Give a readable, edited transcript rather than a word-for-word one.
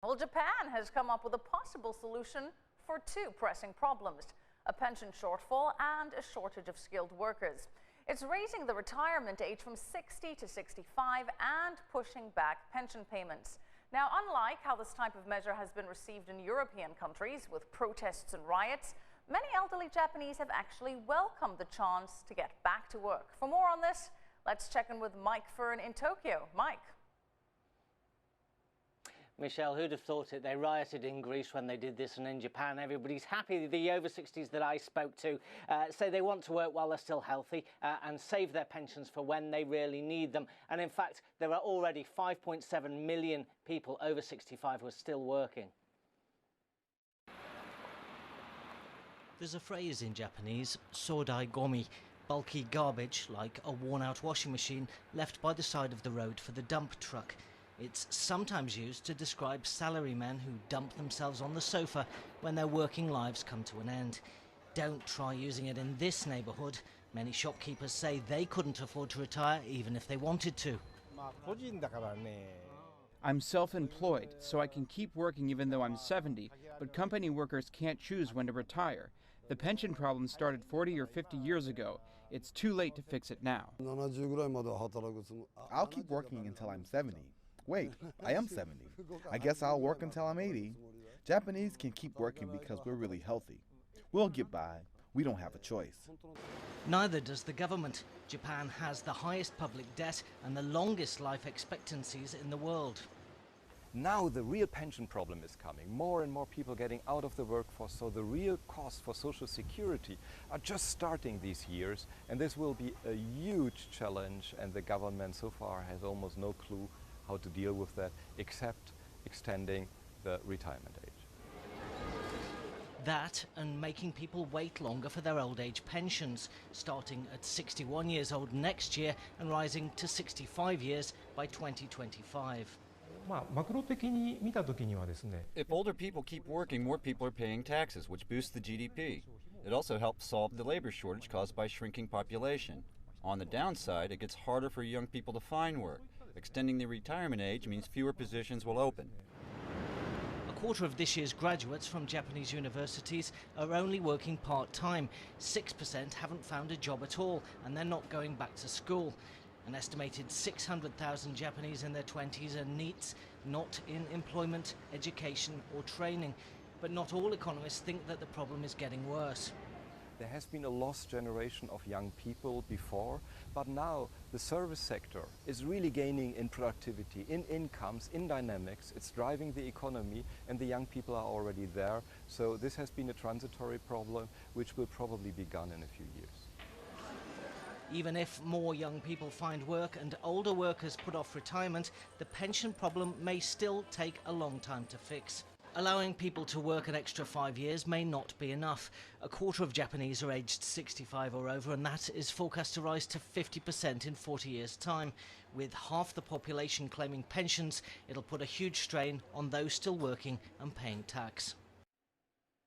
Well, Japan has come up with a possible solution for two pressing problems: a pension shortfall and a shortage of skilled workers. It's raising the retirement age from 60 to 65 and pushing back pension payments. Now, unlike how this type of measure has been received in European countries with protests and riots, many elderly Japanese have actually welcomed the chance to get back to work. For more on this, let's check in with Mike Fern in Tokyo. Mike. Michelle, who'd have thought it? They rioted in Greece when they did this, and in Japan everybody's happy. The over 60s that I spoke to say they want to work while they're still healthy and save their pensions for when they really need them. And in fact, there are already 5.7 million people over 65 who are still working. There's a phrase in Japanese, sodai gomi, bulky garbage like a worn-out washing machine left by the side of the road for the dump truck. It's sometimes used to describe salarymen who dump themselves on the sofa when their working lives come to an end. Don't try using it in this neighbourhood. Many shopkeepers say they couldn't afford to retire even if they wanted to. I'm self-employed, so I can keep working even though I'm 70, but company workers can't choose when to retire. The pension problem started 40 or 50 years ago. It's too late to fix it now. I'll keep working until I'm 70. Wait, I am 70. I guess I'll work until I'm 80. Japanese can keep working because we're really healthy. We'll get by. We don't have a choice. Neither does the government. Japan has the highest public debt and the longest life expectancies in the world. Now the real pension problem is coming. More and more people getting out of the workforce, so the real costs for social security are just starting these years, and this will be a huge challenge, and the government so far has almost no clue how to deal with that, except extending the retirement age. That and making people wait longer for their old age pensions, starting at 61 years old next year and rising to 65 years by 2025. If older people keep working, more people are paying taxes, which boosts the GDP. It also helps solve the labor shortage caused by shrinking population. On the downside, it gets harder for young people to find work. Extending the retirement age means fewer positions will open. A quarter of this year's graduates from Japanese universities are only working part-time. 6% haven't found a job at all, and they're not going back to school. An estimated 600,000 Japanese in their 20s are NEETs, not in employment, education or training. But not all economists think that the problem is getting worse. There has been a lost generation of young people before, but now the service sector is really gaining in productivity, in incomes, in dynamics. It's driving the economy, and the young people are already there. So this has been a transitory problem which will probably be gone in a few years. Even if more young people find work and older workers put off retirement, the pension problem may still take a long time to fix. Allowing people to work an extra 5 years may not be enough. A quarter of Japanese are aged 65 or over, and that is forecast to rise to 50% in 40 years' time. With half the population claiming pensions, it'll put a huge strain on those still working and paying tax.